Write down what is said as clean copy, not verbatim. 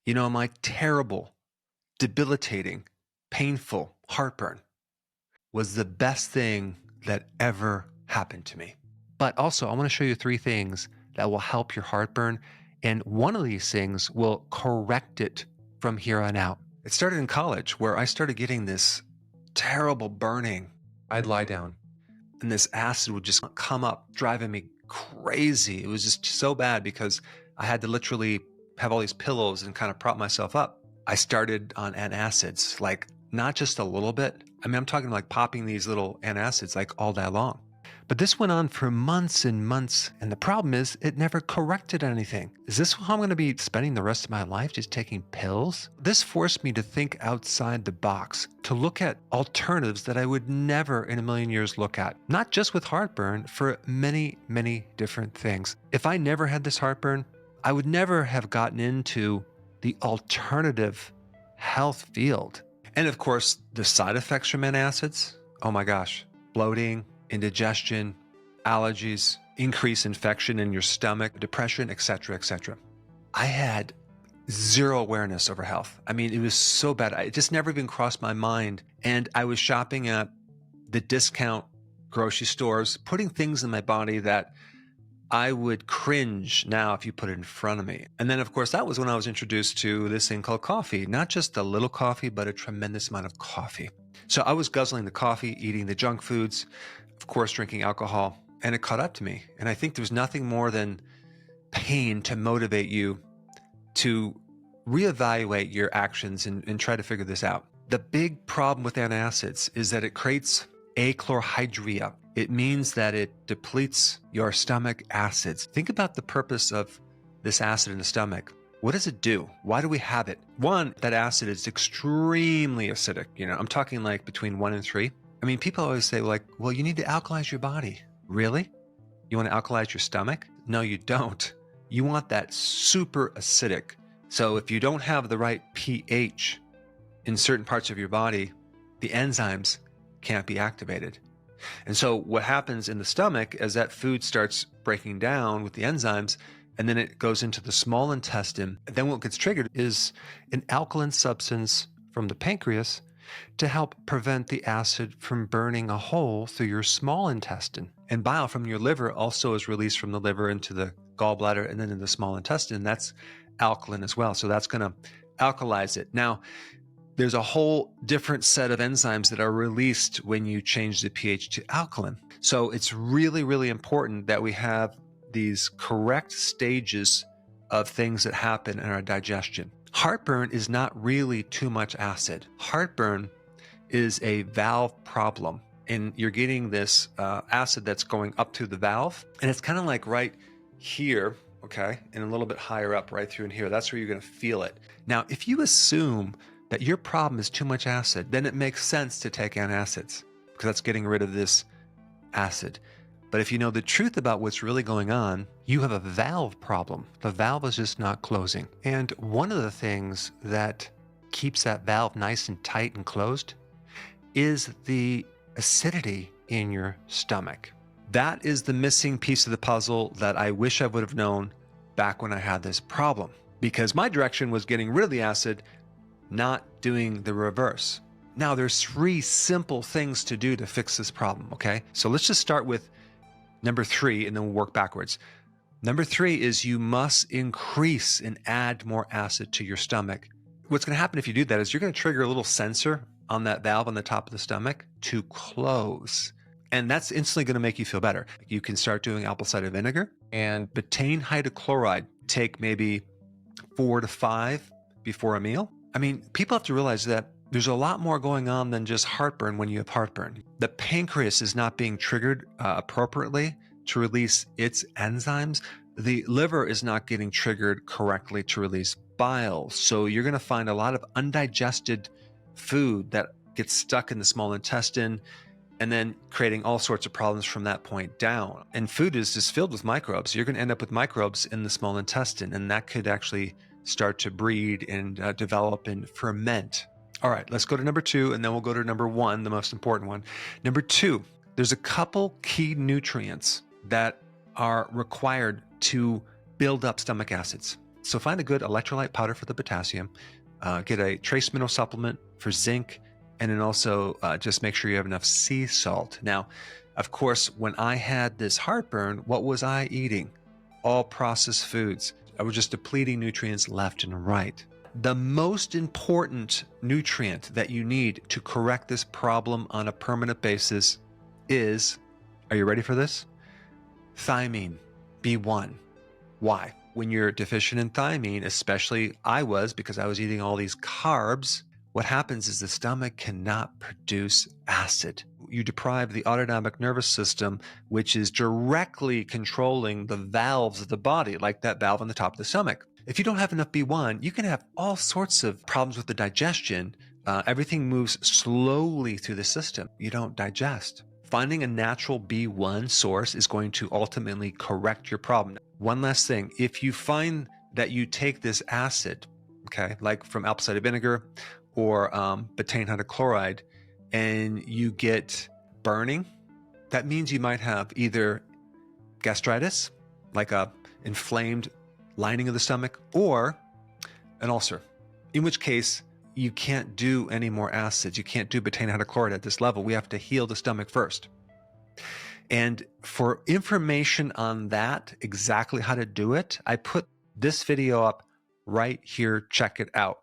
You know, my terrible, debilitating, painful heartburn was the best thing that ever happened to me. But also, I want to show you three things that will help your heartburn. And one of these things will correct it from here on out. It started in college where I started getting this terrible burning. I'd lie down and this acid would just come up, driving me crazy. It was just so bad because I had to literally have all these pillows and kind of prop myself up. I started on antacids, like not just a little bit. I mean, I'm talking like popping these little antacids like all day long. But this went on for months and months, and the problem is it never corrected anything. Is this how I'm going to be spending the rest of my life, just taking pills? This forced me to think outside the box, to look at alternatives that I would never in a million years look at. Not just with heartburn, for many, many different things. If I never had this heartburn, I would never have gotten into the alternative health field. And of course, the side effects from antacids, oh my gosh, bloating, indigestion, allergies, increased infection in your stomach, depression, etc., etc. I had zero awareness over health. I mean, it was so bad. It just never even crossed my mind. And I was shopping at the discount grocery stores, putting things in my body that I would cringe now if you put it in front of me. And then, of course, that was when I was introduced to this thing called coffee, not just a little coffee, but a tremendous amount of coffee. So I was guzzling the coffee, eating the junk foods, of course, drinking alcohol, and it caught up to me. And I think there's nothing more than pain to motivate you to reevaluate your actions and try to figure this out. The big problem with antacids is that it creates achlorhydria. It means that it depletes your stomach acids. Think about the purpose of this acid in the stomach. What does it do? Why do we have it? One, that acid is extremely acidic. You know, I'm talking like between 1 and 3. I mean, people always say like, well, you need to alkalize your body. Really? You want to alkalize your stomach? No, you don't. You want that super acidic. So if you don't have the right pH in certain parts of your body, the enzymes can't be activated. And so what happens in the stomach is that food starts breaking down with the enzymes, and then it goes into the small intestine. And then what gets triggered is an alkaline substance from the pancreas to help prevent the acid from burning a hole through your small intestine. And bile from your liver also is released from the liver into the gallbladder and then in the small intestine. That's alkaline as well. So that's going to alkalize it. Now, there's a whole different set of enzymes that are released when you change the pH to alkaline. So it's really, really important that we have these correct stages of things that happen in our digestion. Heartburn is not really too much acid. Heartburn is a valve problem, and you're getting this acid that's going up through the valve, and it's kind of like right here, okay, and a little bit higher up right through in here. That's where you're going to feel it. Now, if you assume that your problem is too much acid, then it makes sense to take antacids because that's getting rid of this acid. But if you know the truth about what's really going on, you have a valve problem. The valve is just not closing. And one of the things that keeps that valve nice and tight and closed is the acidity in your stomach. That is the missing piece of the puzzle that I wish I would have known back when I had this problem, because my direction was getting rid of the acid, not doing the reverse. Now, there's 3 simple things to do to fix this problem, okay? So let's just start with number 3 and then we'll work backwards. Number 3 is you must increase and add more acid to your stomach. What's going to happen if you do that is you're going to trigger a little sensor on that valve on the top of the stomach to close. And that's instantly going to make you feel better. You can start doing apple cider vinegar and betaine hydrochloride. Take maybe 4 to 5 before a meal. I mean, people have to realize that there's a lot more going on than just heartburn when you have heartburn. The pancreas is not being triggered appropriately to release its enzymes. The liver is not getting triggered correctly to release bile. So you're going to find a lot of undigested food that gets stuck in the small intestine and then creating all sorts of problems from that point down. And food is just filled with microbes. You're going to end up with microbes in the small intestine, and that could actually start to breed and develop and ferment. All right, let's go to number 2, and then we'll go to number 1, the most important one. Number 2, there's a couple key nutrients that are required to build up stomach acids. So find a good electrolyte powder for the potassium, get a trace mineral supplement for zinc, and then also just make sure you have enough sea salt. Now, of course, when I had this heartburn, what was I eating? All processed foods. I was just depleting nutrients left and right. The most important nutrient that you need to correct this problem on a permanent basis is, are you ready for this? Thiamine, B1. Why? When you're deficient in thiamine, especially I was because I was eating all these carbs, what happens is the stomach cannot produce acid. You deprive the autonomic nervous system, which is directly controlling the valves of the body, like that valve on the top of the stomach. If you don't have enough B1, you can have all sorts of problems with the digestion. Everything moves slowly through the system. You don't digest. Finding a natural B1 source is going to ultimately correct your problem. One last thing, if you find that you take this acid, okay, like from apple cider vinegar or betaine hydrochloride, and you get burning, that means you might have either gastritis, like a inflamed lining of the stomach, or an ulcer, in which case you can't do any more acids. You can't do betaine hydrochloride at this level. We have to heal the stomach first. And for information on that, exactly how to do it, I put this video up right here. Check it out.